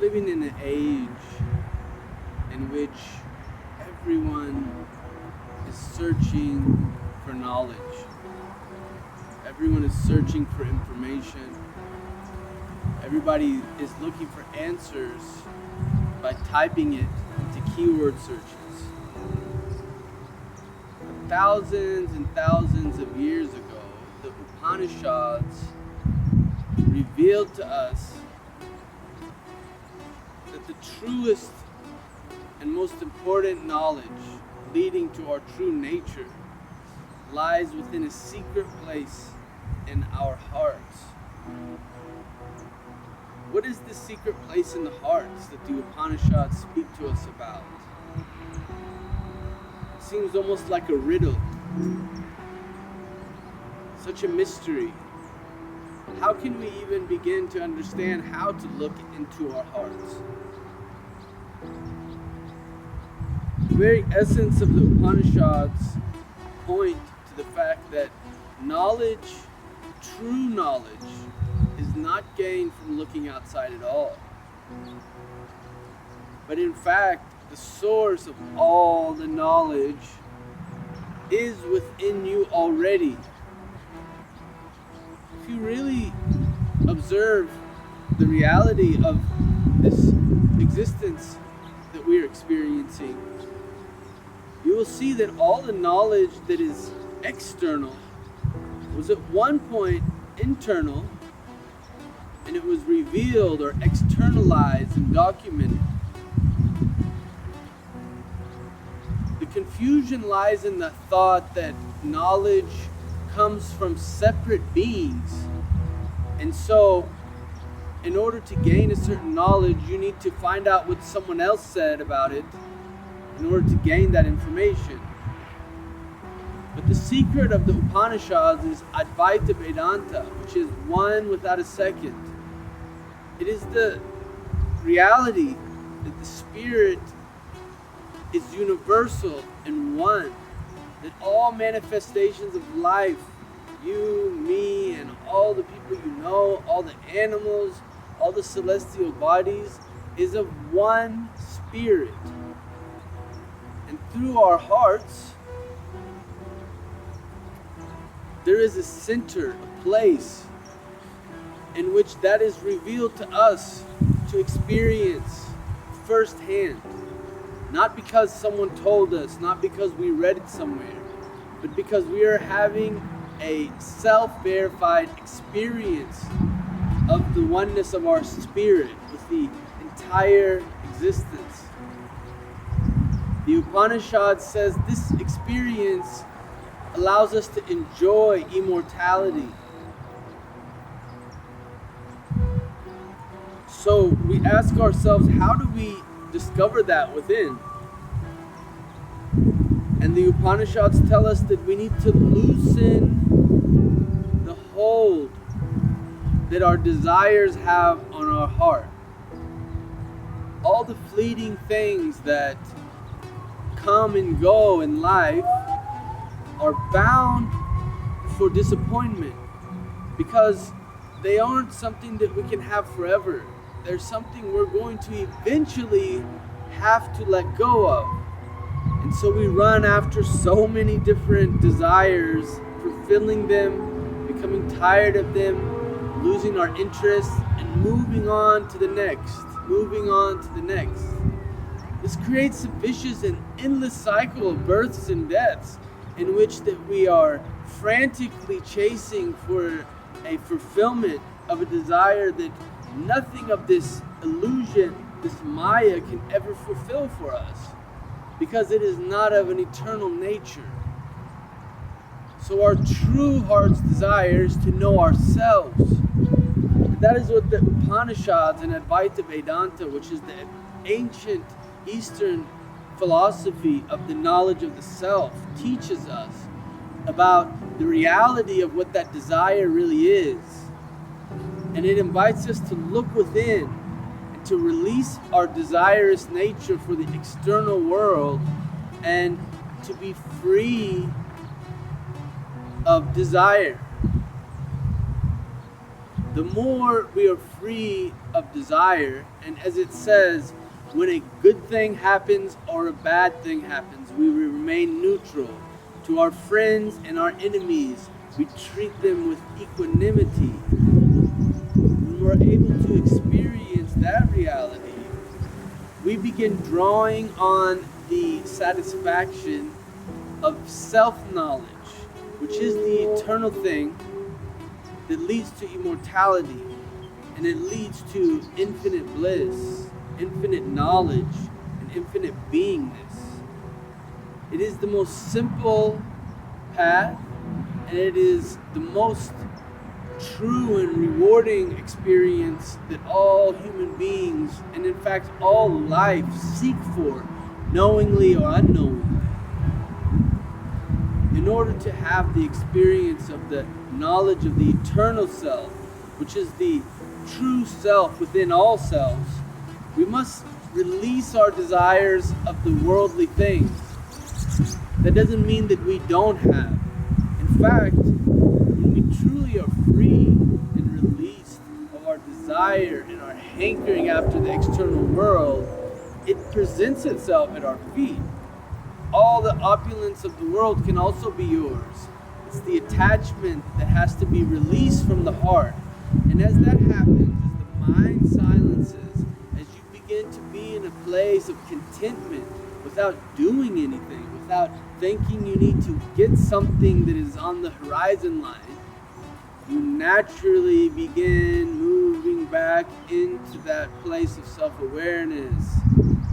living in an age in which everyone is searching for knowledge. Everyone is searching for information. Everybody is looking for answers by typing it into keyword searches. Thousands and thousands of years ago, the Upanishads revealed to us that the truest and most important knowledge leading to our true nature lies within a secret place in our hearts. What is this secret place in the hearts that the Upanishads speak to us about? It seems almost like a riddle, such a mystery. How can we even begin to understand how to look into our hearts? The very essence of the Upanishads point to the fact that knowledge, true knowledge, is not gained from looking outside at all. But in fact, the source of all the knowledge is within you already. If you really observe the reality of this existence that we're experiencing, you will see that all the knowledge that is external was at one point internal, and it was revealed or externalized and documented. The confusion lies in the thought that knowledge comes from separate beings, and so in order to gain a certain knowledge, you need to find out what someone else said about it in order to gain that information. But the secret of the Upanishads is Advaita Vedanta, which is one without a second. It is the reality that the spirit is universal and one, that all manifestations of life, you, me, and all the people you know, all the animals, all the celestial bodies, is of one spirit. And through our hearts, there is a center, a place in which that is revealed to us to experience firsthand. Not because someone told us, not because we read it somewhere, but because we are having a self-verified experience of the oneness of our spirit with the entire existence. The Upanishad says this experience allows us to enjoy immortality. So we ask ourselves, how do we discover that within? And the Upanishads tell us that we need to loosen the hold that our desires have on our heart. All the fleeting things that come and go in life are bound for disappointment because they aren't something that we can have forever. They're something we're going to eventually have to let go of. And so we run after so many different desires, fulfilling them, becoming tired of them, losing our interest, and moving on to the next, moving on to the next. This creates a vicious and endless cycle of births and deaths in which that we are frantically chasing for a fulfillment of a desire that nothing of this illusion, this Maya, can ever fulfill for us, because it is not of an eternal nature. So our true heart's desire is to know ourselves. And that is what the Upanishads and Advaita Vedanta, which is the ancient Eastern philosophy of the knowledge of the self, teaches us about the reality of what that desire really is. And it invites us to look within and to release our desirous nature for the external world and to be free of desire. The more we are free of desire. And as it says, when a good thing happens or a bad thing happens, we remain neutral. To our friends and our enemies, we treat them with equanimity. When we're able to experience that reality, we begin drawing on the satisfaction of self-knowledge, which is the eternal thing that leads to immortality, and it leads to infinite bliss, infinite knowledge, and infinite beingness. It is the most simple path, and it is the most true and rewarding experience that all human beings, and in fact all life, seek for, knowingly or unknowingly. In order to have the experience of the knowledge of the eternal self, which is the true self within all selves, we must release our desires of the worldly things. That doesn't mean that we don't have. In fact, when we truly are free and released of our desire and our hankering after the external world, it presents itself at our feet. All the opulence of the world can also be yours. It's the attachment that has to be released from the heart. And as that happens, as the mind silences, as you begin to be in a place of contentment without doing anything, without thinking you need to get something that is on the horizon line, you naturally begin moving back into that place of self-awareness.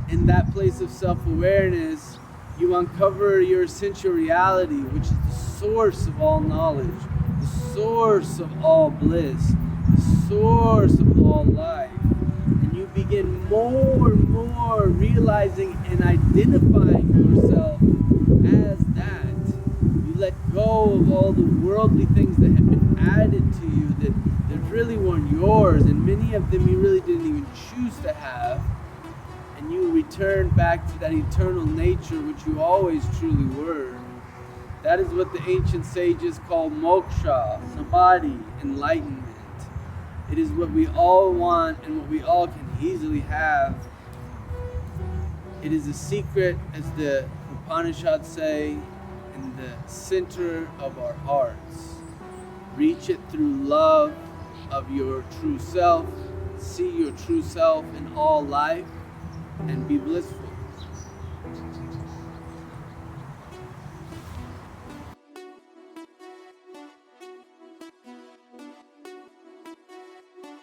In that place of self-awareness, you uncover your essential reality, which is the source of all knowledge, the source of all bliss, the source of all life. And you begin more and more realizing and identifying yourself as that. You let go of all the worldly things that have been added to you that really weren't yours, and many of them you really didn't even choose to have. And you return back to that eternal nature which you always truly were. That is what the ancient sages call moksha, samadhi, enlightenment. It is what we all want and what we all can easily have. It is a secret, as the Upanishads say, in the center of our hearts. Reach it through love of your true self. See your true self in all life, and be blissful.